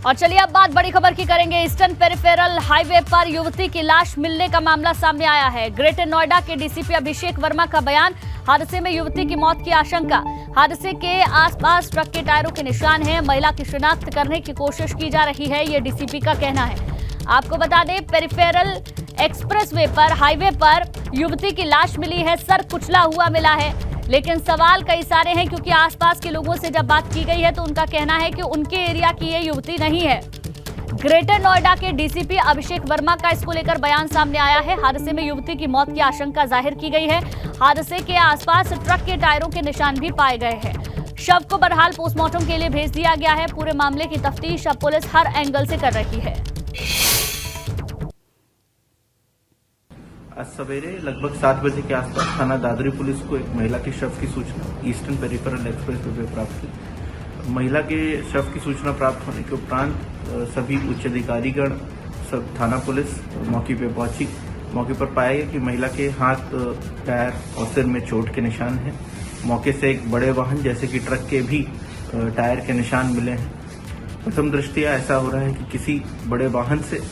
और चलिए अब बात बड़ी खबर की करेंगे। ईस्टर्न पेरिफेरल हाईवे पर युवती की लाश मिलने का मामला सामने आया है। ग्रेटर नोएडा के डीसीपी अभिषेक वर्मा का बयान, हादसे में युवती की मौत की आशंका। हादसे के आसपास ट्रक के टायरों के निशान हैं। महिला की शिनाख्त करने की कोशिश की जा रही है, ये डीसीपी का कहना है। आपको बता दें, पेरिफेरल एक्सप्रेसवे पर हाईवे पर युवती की लाश मिली है। सर कुचला हुआ मिला है, लेकिन सवाल कई सारे हैं क्योंकि आसपास के लोगों से जब बात की गई है तो उनका कहना है कि उनके एरिया की ये युवती नहीं है। ग्रेटर नोएडा के डीसीपी अभिषेक वर्मा का इसको लेकर बयान सामने आया है। हादसे में युवती की मौत की आशंका जाहिर की गई है। हादसे के आसपास ट्रक के टायरों के निशान भी पाए गए हैं। शव को बहरहाल पोस्टमार्टम के लिए भेज दिया गया है। पूरे मामले की तफ्तीश अब पुलिस हर एंगल से कर रही है। आज सवेरे लगभग 7 बजे के आसपास थाना दादरी पुलिस को एक महिला के शव की सूचना ईस्टर्न पेरिफेरल एक्सप्रेसवे पे प्राप्त हुई। महिला के शव की सूचना प्राप्त होने के उपरांत सभी उच्च अधिकारीगण सब थाना पुलिस मौके पे पहुंची। मौके पर पाया गया कि महिला के हाथ, पैर और सिर में चोट के निशान हैं। मौके से एक बड़े वाहन जैसे कि ट्रक के भी टायर के निशान मिले हैं। प्रथम दृष्टया ऐसा हो रहा है कि किसी बड़े वाहन से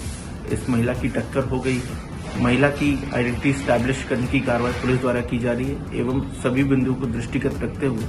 इस महिला की टक्कर हो गई है। महिला की आइडेंटिटी स्टैब्लिश करने की कार्रवाई पुलिस द्वारा की जा रही है एवं सभी बिंदुओं को दृष्टिगत रखते हुए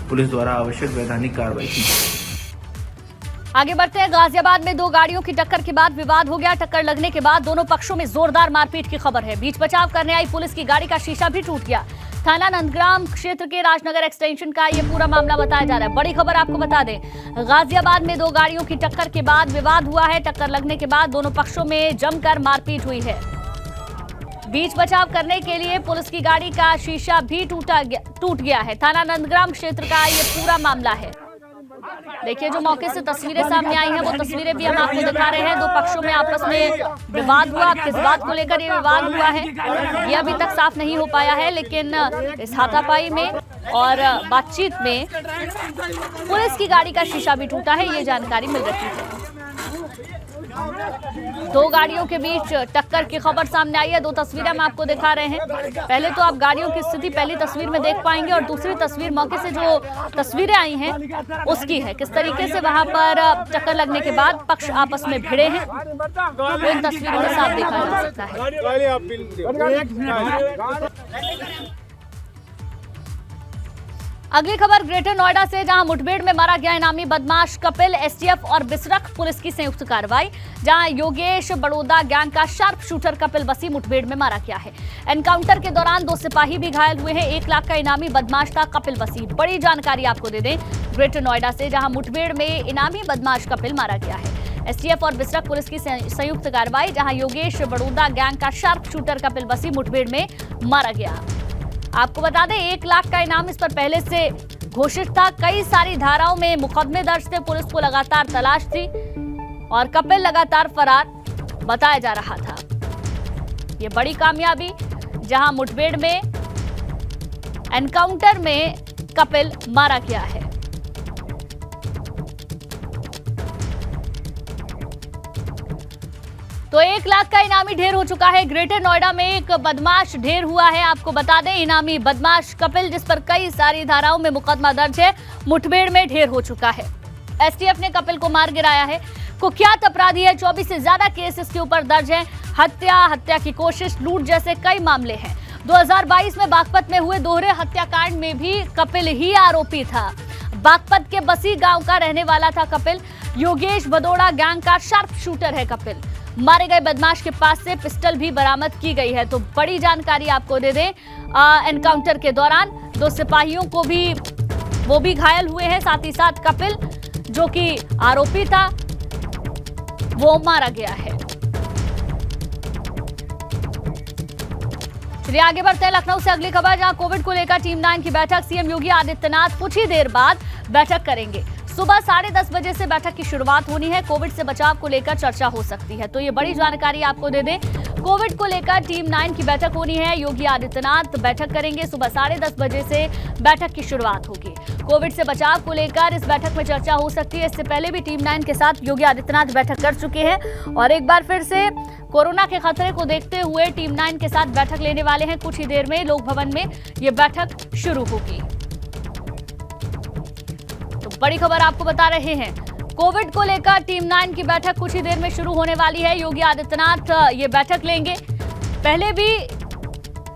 पुलिस द्वारा आवश्यक वैधानिक कार्रवाई की जाएगी। आगे बढ़ते हैं। गाजियाबाद में 2 गाड़ियों की टक्कर के बाद विवाद हो गया। टक्कर लगने के बाद दोनों पक्षों में जोरदार मारपीट की खबर है। बीच बचाव करने आई पुलिस की गाड़ी का शीशा भी टूट गया। थाना नंदग्राम क्षेत्र के राजनगर एक्सटेंशन का ये पूरा मामला बताया जा रहा है। बड़ी खबर आपको बता दें, गाजियाबाद में 2 गाड़ियों की टक्कर के बाद विवाद हुआ है। टक्कर लगने के बाद दोनों पक्षों में जमकर मारपीट हुई है। बीच बचाव करने के लिए पुलिस की गाड़ी का शीशा भी टूट गया है। थाना नंदग्राम क्षेत्र का ये पूरा मामला है। देखिए, जो मौके से तस्वीरें सामने आई हैं वो तस्वीरें भी हम आपको दिखा रहे हैं। 2 पक्षों में आपस में विवाद हुआ। किस बात को लेकर ये विवाद हुआ है ये अभी तक साफ नहीं हो पाया है, लेकिन इस हाथापाई में और बातचीत में पुलिस की गाड़ी का शीशा भी टूटा है, ये जानकारी मिल रही है। 2 गाड़ियों के बीच टक्कर की खबर सामने आई है। 2 तस्वीरें हम आपको दिखा रहे हैं। पहले तो आप गाड़ियों की स्थिति पहली तस्वीर में देख पाएंगे और दूसरी तस्वीर मौके से जो तस्वीरें आई हैं उसकी है। किस तरीके से वहां पर टक्कर लगने के बाद पक्ष आपस में भिड़े हैं वो इन तस्वीरों में साफ देखा जा सकता है। अगली खबर ग्रेटर नोएडा से, जहां मुठभेड़ में मारा गया इनामी बदमाश कपिल। एसटीएफ और बिसरख पुलिस की संयुक्त कार्रवाई, जहां योगेश बड़ौदा गैंग का शार्प शूटर कपिल बसी मुठभेड़ में मारा गया है। एनकाउंटर के दौरान 2 सिपाही भी घायल हुए हैं। 1 लाख का इनामी बदमाश था कपिल बसी। बड़ी जानकारी आपको दे दें ग्रेटर नोएडा से, जहां मुठभेड़ में इनामी बदमाश कपिल मारा गया है। एसटीएफ और बिसरख पुलिस की संयुक्त कार्रवाई, जहां योगेश बड़ौदा गैंग का शार्प शूटर कपिल बसी मुठभेड़ में मारा गया। आपको बता दें, 1 लाख का इनाम इस पर पहले से घोषित था। कई सारी धाराओं में मुकदमे दर्ज थे। पुलिस को लगातार तलाश थी और कपिल लगातार फरार बताया जा रहा था। ये बड़ी कामयाबी, जहां मुठभेड़ में एनकाउंटर में कपिल मारा गया है। तो 1 लाख का इनामी ढेर हो चुका है। ग्रेटर नोएडा में एक बदमाश ढेर हुआ है। आपको बता दें, इनामी बदमाश कपिल, जिस पर कई सारी धाराओं में मुकदमा दर्ज है, मुठभेड़ में ढेर हो चुका है। एसटीएफ ने कपिल को मार गिराया है। कुख्यात अपराधी है। 24 से ज्यादा केस इसके ऊपर दर्ज है। हत्या की कोशिश, लूट जैसे कई मामले हैं। 2022 में बागपत में हुए दोहरे हत्याकांड में भी कपिल ही आरोपी था। बागपत के बसी गांव का रहने वाला था कपिल। योगेश बड़ौदा गैंग का शार्प शूटर है कपिल। मारे गए बदमाश के पास से पिस्टल भी बरामद की गई है। तो बड़ी जानकारी आपको दे दें, एनकाउंटर के दौरान 2 सिपाहियों को भी वो भी घायल हुए हैं। साथ ही साथ कपिल, जो कि आरोपी था, वो मारा गया है। चलिए आगे बढ़ते हैं। लखनऊ से अगली खबर, जहां कोविड को लेकर टीम 9 की बैठक। सीएम योगी आदित्यनाथ कुछ ही देर बाद बैठक करेंगे। सुबह 10:30 बजे से बैठक की शुरुआत होनी है। कोविड से बचाव को लेकर चर्चा हो सकती है। तो ये बड़ी जानकारी आपको दे दें, कोविड को लेकर टीम 9 की बैठक होनी है। योगी आदित्यनाथ बैठक करेंगे। सुबह 10:30 बजे से बैठक की शुरुआत होगी। कोविड से बचाव को लेकर इस बैठक में चर्चा हो सकती है। इससे पहले भी टीम 9 के साथ योगी आदित्यनाथ बैठक कर चुके हैं और एक बार फिर से कोरोना के खतरे को देखते हुए टीम 9 के साथ बैठक लेने वाले हैं। कुछ ही देर में लोक भवन में ये बैठक शुरू होगी। बड़ी खबर आपको बता रहे हैं, कोविड को लेकर टीम 9 की बैठक कुछ ही देर में शुरू होने वाली है। योगी आदित्यनाथ ये बैठक लेंगे। पहले भी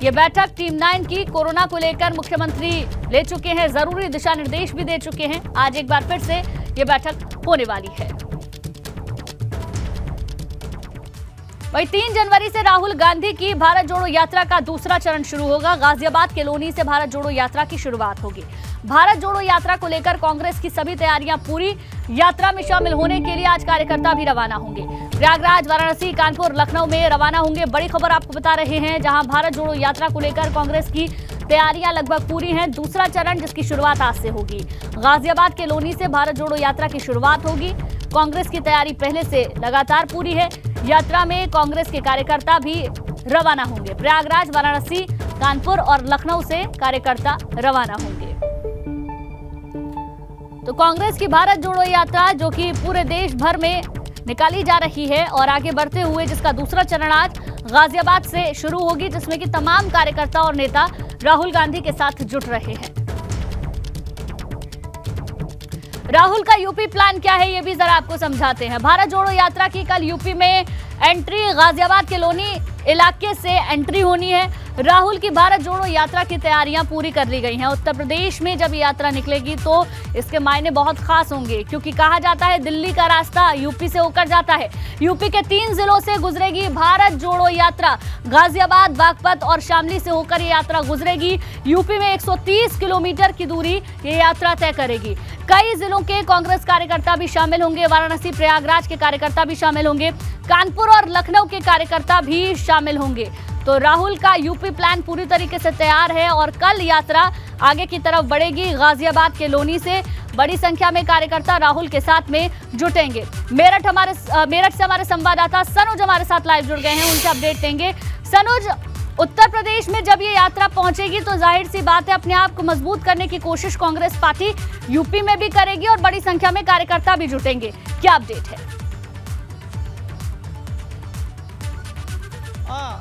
ये बैठक टीम 9 की कोरोना को लेकर मुख्यमंत्री ले चुके हैं, जरूरी दिशा निर्देश भी दे चुके हैं। आज एक बार फिर से ये बैठक होने वाली है। वहीं 3 जनवरी से राहुल गांधी की भारत जोड़ो यात्रा का दूसरा चरण शुरू होगा। गाजियाबाद के लोनी से भारत जोड़ो यात्रा की शुरुआत होगी। भारत जोड़ो यात्रा को लेकर कांग्रेस की सभी तैयारियां पूरी। यात्रा में शामिल होने के लिए आज कार्यकर्ता भी रवाना होंगे। प्रयागराज, वाराणसी, कानपुर, लखनऊ में रवाना होंगे। बड़ी खबर आपको बता रहे हैं, जहां भारत जोड़ो यात्रा को लेकर कांग्रेस की तैयारियां लगभग पूरी हैं। दूसरा चरण जिसकी शुरुआत आज से होगी। गाजियाबाद के लोनी से भारत जोड़ो यात्रा की शुरुआत होगी। कांग्रेस की तैयारी पहले से लगातार पूरी है। यात्रा में कांग्रेस के कार्यकर्ता भी रवाना होंगे। प्रयागराज, वाराणसी, कानपुर और लखनऊ से कार्यकर्ता रवाना होंगे। तो कांग्रेस की भारत जोड़ो यात्रा जो कि पूरे देश भर में निकाली जा रही है और आगे बढ़ते हुए जिसका दूसरा चरण आज गाजियाबाद से शुरू होगी, जिसमें कि तमाम कार्यकर्ता और नेता राहुल गांधी के साथ जुट रहे हैं। राहुल का यूपी प्लान क्या है, ये भी जरा आपको समझाते हैं। भारत जोड़ो यात्रा की कल यूपी में एंट्री, गाजियाबाद के लोनी इलाके से एंट्री होनी है। राहुल की भारत जोड़ो यात्रा की तैयारियां पूरी कर ली गई हैं। उत्तर प्रदेश में जब यात्रा निकलेगी तो इसके मायने बहुत खास होंगे, क्योंकि कहा जाता है दिल्ली का रास्ता यूपी से होकर जाता है। यूपी के 3 जिलों से गुजरेगी भारत जोड़ो यात्रा। गाजियाबाद, बागपत और शामली से होकर ये यात्रा गुजरेगी। यूपी में 130 किलोमीटर की दूरी ये यात्रा तय करेगी। कई जिलों के कांग्रेस कार्यकर्ता भी शामिल होंगे। वाराणसी, प्रयागराज के कार्यकर्ता भी शामिल होंगे। कानपुर और लखनऊ के कार्यकर्ता भी शामिल होंगे। तो राहुल का यूपी प्लान पूरी तरीके से तैयार है और कल यात्रा आगे की तरफ बढ़ेगी। गाजियाबाद के लोनी से बड़ी संख्या में कार्यकर्ता राहुल के साथ में जुटेंगे। मेरठ से हमारे संवाददाता सनुज हमारे साथ लाइव जुड़ गए हैं, उनसे अपडेट देंगे। सनुज, उत्तर प्रदेश में जब ये यात्रा पहुंचेगी तो जाहिर सी बात है अपने आप को मजबूत करने की कोशिश कांग्रेस पार्टी यूपी में भी करेगी और बड़ी संख्या में कार्यकर्ता भी जुटेंगे। क्या अपडेट है?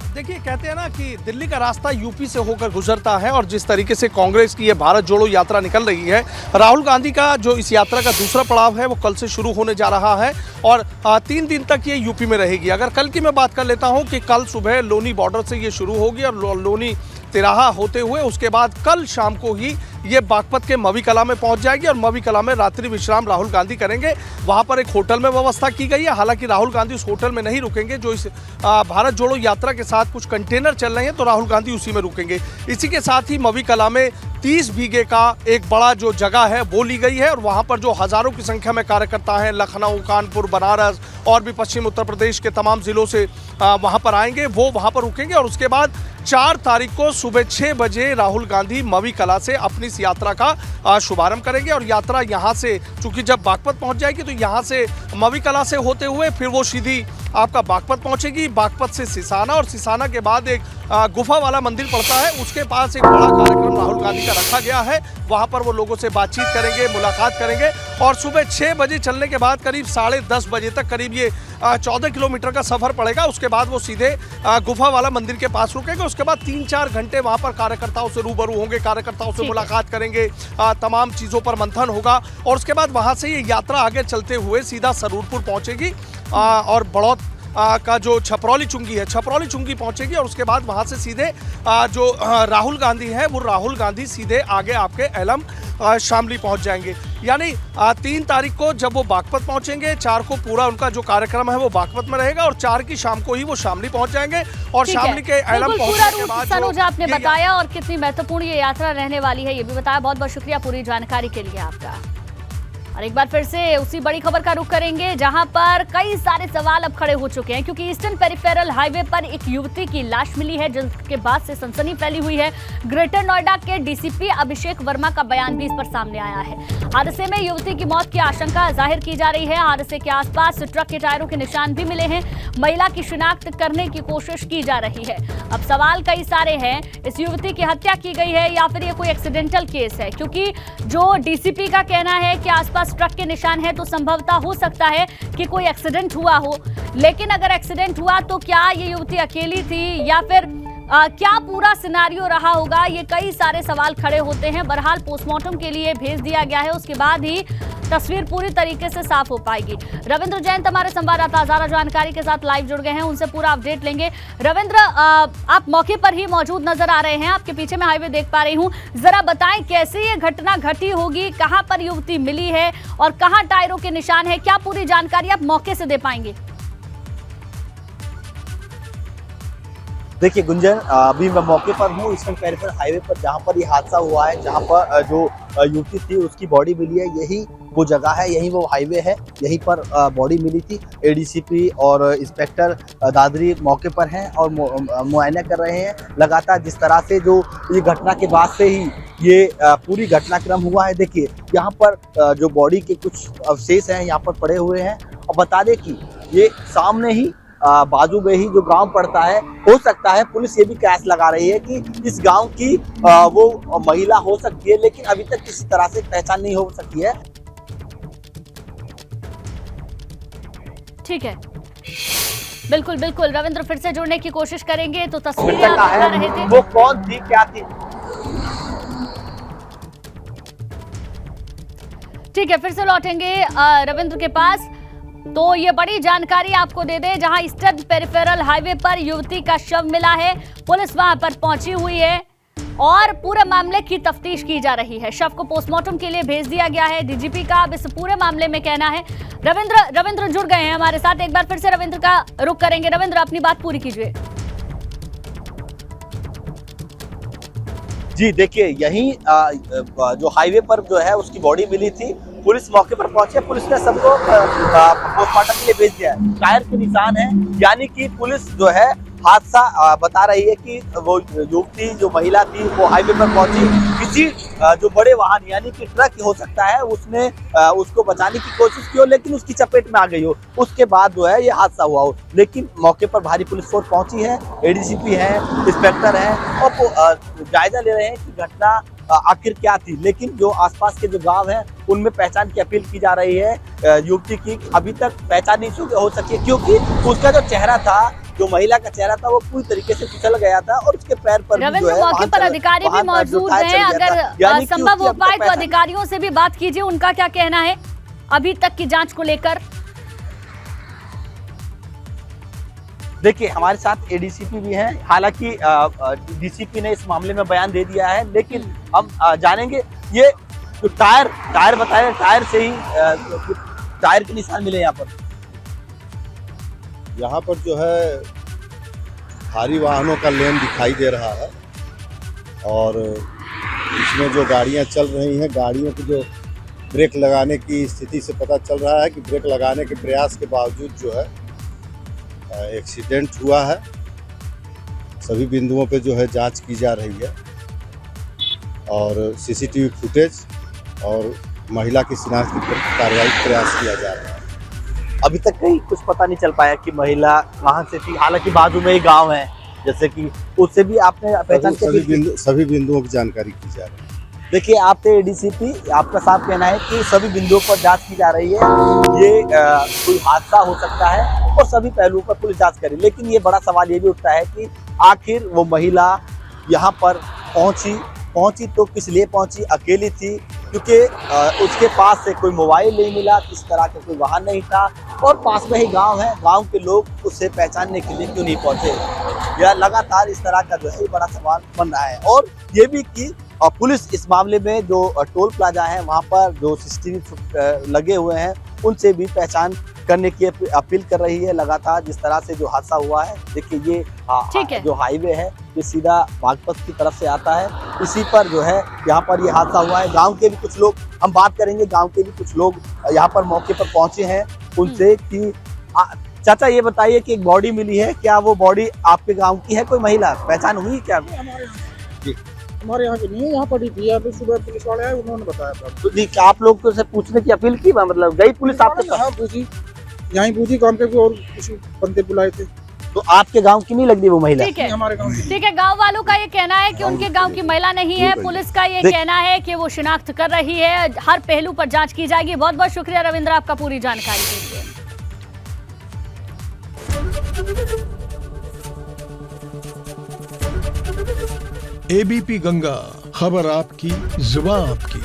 देखिए, कहते हैं ना कि दिल्ली का रास्ता यूपी से होकर गुजरता है और जिस तरीके से कांग्रेस की ये भारत जोड़ो यात्रा निकल रही है, राहुल गांधी का जो इस यात्रा का दूसरा पड़ाव है वो कल से शुरू होने जा रहा है और 3 दिन तक ये यूपी में रहेगी। अगर कल की मैं बात कर लेता हूँ कि कल सुबह लोनी बॉर्डर से ये शुरू होगी और लोनी तिराहा होते हुए उसके बाद कल शाम को ही ये बागपत के मवी कला में पहुंच जाएगी और मवी कला में रात्रि विश्राम राहुल गांधी करेंगे। वहां पर एक होटल में व्यवस्था की गई है। हालांकि राहुल गांधी उस होटल में नहीं रुकेंगे। जो इस भारत जोड़ो यात्रा के साथ कुछ कंटेनर चल रहे हैं तो राहुल गांधी उसी में रुकेंगे। इसी के साथ ही मवी कला में 30 बीघे का एक बड़ा जो जगह है वो ली गई है और वहां पर जो हजारों की संख्या में कार्यकर्ता हैं, लखनऊ, कानपुर, बनारस और भी पश्चिम उत्तर प्रदेश के तमाम जिलों से वहां पर आएंगे, वो वहां पर रुकेंगे। और उसके बाद 4 तारीख को सुबह 6 बजे राहुल गांधी मवी कला से अपनी इस यात्रा का शुभारंभ करेंगे और यात्रा यहां से, चूंकि जब बागपत पहुंच जाएगी तो यहां से मवी कला से होते हुए फिर वो सीधी आपका बागपत पहुंचेगी। बागपत से सिसाना और सिसाना के बाद एक गुफा वाला मंदिर पड़ता है, उसके पास एक बड़ा कार्यक्रम राहुल गांधी का रखा गया है। वहां पर वो लोगों से बातचीत करेंगे, मुलाकात करेंगे और सुबह 6 बजे चलने के बाद करीब 10:30 बजे तक करीब ये 14 किलोमीटर का सफर पड़ेगा। उसके बाद वो सीधे गुफा वाला मंदिर के पास रुकेंगे। उसके बाद 3-4 घंटे वहां पर कार्यकर्ताओं से रूबरू होंगे, कार्यकर्ताओं से मुलाकात करेंगे, तमाम चीज़ों पर मंथन होगा और उसके बाद वहां से ये यात्रा आगे चलते हुए सीधा सरूरपुर पहुंचेगी और बड़ौत का जो छपरौली चुंगी है, छपरौली चुंगी पहुंचेगी और उसके बाद वहां से सीधे जो राहुल गांधी है वो राहुल गांधी सीधे आगे आपके एलम शामली पहुंच जाएंगे। यानी 3 तारीख को जब वो बागपत पहुंचेंगे, 4 को पूरा उनका जो कार्यक्रम है वो बागपत में रहेगा और 4 की शाम को ही वो शामली पहुंच जाएंगे और शामली के एलम पहुंचने के बाद सनुज आपने बताया और कितनी महत्वपूर्ण ये यात्रा रहने वाली है ये भी बताया। बहुत बहुत शुक्रिया पूरी जानकारी के लिए आपका। और एक बार फिर से उसी बड़ी खबर का रुख करेंगे जहां पर कई सारे सवाल अब खड़े हो चुके हैं, क्योंकि ईस्टर्न पेरिफेरल हाईवे पर एक युवती की लाश मिली है जिसके बाद से सनसनी फैली हुई है। ग्रेटर नोएडा के डीसीपी अभिषेक वर्मा का बयान भी इस पर सामने आया है। हादसे में युवती की मौत की आशंका जाहिर की जा रही है। हादसे के आसपास ट्रक के टायरों के निशान भी मिले हैं। महिला की शिनाख्त करने की कोशिश की जा रही है। अब सवाल कई सारे हैं, इस युवती की हत्या की गई है या फिर ये कोई एक्सीडेंटल केस है, क्योंकि जो डीसीपी का कहना है कि आसपास ट्रक के निशान है तो संभवतः हो सकता है कि कोई एक्सीडेंट हुआ हो। लेकिन अगर एक्सीडेंट हुआ तो क्या ये युवती अकेली थी या फिर क्या पूरा सिनारियो रहा होगा, ये कई सारे सवाल खड़े होते हैं। बहरहाल पोस्टमार्टम के लिए भेज दिया गया है, उसके बाद ही तस्वीर पूरी तरीके से साफ हो पाएगी। रविंद्र जैन हमारे संवाददाता ज़्यादा जानकारी के साथ लाइव जुड़ गए हैं, उनसे पूरा अपडेट लेंगे। रविंद्र, आप मौके पर ही मौजूद नजर आ रहे हैं, आपके पीछे मैं हाईवे देख पा रही हूँ। जरा बताएं कैसे ये घटना घटी होगी, कहां पर युवती मिली है और कहां टायरों के निशान है, क्या पूरी जानकारी आप मौके से दे पाएंगे? देखिए गुंजन, अभी मैं मौके पर हूँ ईस्टर्न पेरिफेरल हाईवे पर, जहाँ पर ये हादसा हुआ है, जहाँ पर जो युवती थी उसकी बॉडी मिली है। यही वो जगह है, यही वो हाईवे है, यहीं पर बॉडी मिली थी। एडीसीपी और इंस्पेक्टर दादरी मौके पर हैं और मुआयना कर रहे हैं। लगातार जिस तरह से जो ये घटना के बाद से ही ये पूरी घटनाक्रम हुआ है। देखिए यहाँ पर जो बॉडी के कुछ अवशेष हैं यहाँ पर पड़े हुए हैं। और बता दें कि ये सामने ही बाजू में ही जो गांव पड़ता है, हो सकता है पुलिस ये भी कयास लगा रही है कि इस गांव की वो महिला हो सकती है, लेकिन अभी तक किसी तरह से पहचान नहीं हो सकी है। ठीक है, बिल्कुल बिल्कुल रविंद्र, फिर से जुड़ने की कोशिश करेंगे। तो तस्वीरें आप दिखा रहे थे, वो कौन थी, क्या थी? ठीक है, फिर से लौटेंगे रविंद्र के पास। तो ये बड़ी जानकारी आपको दे दे, जहां ईस्टर्न पेरिफेरल हाईवे पर युवती का शव मिला है, पुलिस वहां पर पहुंची हुई है और पूरे मामले की तफ्तीश की जा रही है। शव को पोस्टमार्टम के लिए भेज दिया गया है। डीजीपी का अब इस पूरे मामले में कहना है। रविंद्र जुड़ गए हैं हमारे साथ, एक बार फिर से रविंद्र का रुख करेंगे। रविंद्र, अपनी बात पूरी कीजिए। जी देखिए, यही जो हाईवे पर जो है उसकी बॉडी मिली थी। पुलिस मौके पर पहुंची है, पुलिस ने सबको पोस्टमार्टम के लिए भेज दिया है। टायर के निशान है, यानी कि पुलिस जो है हादसा बता रही है कि वो युवती जो महिला थी वो हाईवे पर पहुंची, किसी जो बड़े वाहन यानी कि ट्रक हो सकता है उसने उसको बचाने की कोशिश की हो, लेकिन उसकी चपेट में आ गई हो। उसके बाद जो है ये हादसा हुआ हो। लेकिन मौके पर भारी पुलिस फोर्स पहुंची है, एडीसीपी है, इंस्पेक्टर है और वो जायजा ले रहे हैं कि घटना आखिर क्या थी। लेकिन जो आसपास के जो गांव हैं उनमें पहचान की अपील की जा रही है युवती की। अभी तक पहचान नहीं हो सकी क्योंकि उसका जो चेहरा था, जो महिला का चेहरा था, वो पूरी तरीके से फिसल गया था और उसके पैर पर भी जो है मौके पर अधिकारी भी मौजूद हैं। अगर संभव हो पाए तो अधिकारियों से भी बात कीजिए, उनका क्या कहना है अभी तक की जांच को लेकर। देखिए हमारे साथ एडीसीपी भी हैं, हालांकि डीसीपी ने इस मामले में बयान दे दिया है, लेकिन हम जानेंगे। ये जो टायर बताए, टायर से ही टायर के निशान मिले यहाँ पर जो है भारी वाहनों का लेन दिखाई दे रहा है और इसमें जो गाड़ियाँ चल रही हैं, गाड़ियों की जो ब्रेक लगाने की स्थिति से पता चल रहा है कि ब्रेक लगाने के प्रयास के बावजूद जो है एक्सीडेंट हुआ है। सभी बिंदुओं पे जो है जांच की जा रही है और सीसीटीवी फुटेज और महिला की शिनाख्त की कार्रवाई प्रयास किया जा रहा है। अभी तक कहीं कुछ पता नहीं चल पाया कि महिला कहाँ से थी, हालांकि बाजू में ही गांव है, जैसे कि उससे भी आपने पहचान सभी बिंदुओं की जानकारी की जा रही है। देखिए आप थे एडीसीपी, आपका साफ कहना है कि सभी बिंदुओं पर जांच की जा रही है। ये कोई हादसा हो सकता है और सभी पहलुओं पर पुलिस जांच करे, लेकिन ये बड़ा सवाल ये भी उठता है कि आखिर वो महिला यहाँ पर पहुंची तो किस लिए पहुंची? अकेली थी, क्योंकि उसके पास से कोई मोबाइल नहीं मिला, किस तरह का कोई वाहन नहीं था और पास में ही गांव है। गांव के लोग उससे पहचानने के लिए क्यों नहीं पहुंचे? यह लगातार इस तरह का जो है बड़ा सवाल बन रहा है। और ये भी कि पुलिस इस मामले में जो टोल प्लाजा है वहाँ पर जो सीसीटीवी लगे हुए हैं उनसे भी पहचान करने की अपील कर रही है लगातार। जिस तरह से जो हादसा हुआ है, देखिए ये जो हाईवे है ये सीधा बागपत की तरफ से आता है, इसी पर जो है यहाँ पर ये हादसा हुआ है। गांव के भी कुछ लोग, हम बात करेंगे, गांव के भी कुछ लोग यहाँ पर मौके पर पहुंचे हैं उनसे कि चाचा ये बताइए कि एक बॉडी मिली है, क्या वो बॉडी आपके गाँव की है? कोई महिला पहचान हुई क्या? हमारे यहाँ की नहीं है, यहाँ पड़ी थी। यहाँ पे सुबह पुलिस वाले आए, उन्होंने बताया था। तो जी आप लोग तो से पूछने की अपील की, मतलब गई पुलिस आपके पास? हाँ पूछी, यहीं पूछी, काम के और कुछ बंदे बुलाए थे। तो आपके गांव की नहीं लगती वो महिला? ठीक है, हमारे गांव की। ठीक है, गांव वालों का ये कहना है कि उनके गांव की महिला नहीं है। पुलिस का ये कहना है कि वो शिनाख्त कर रही है, हर पहलू पर जांच की जाएगी। बहुत बहुत शुक्रिया रविंद्र आपका पूरी जानकारी के लिए। एबीपी गंगा, खबर आपकी, जुबान आपकी।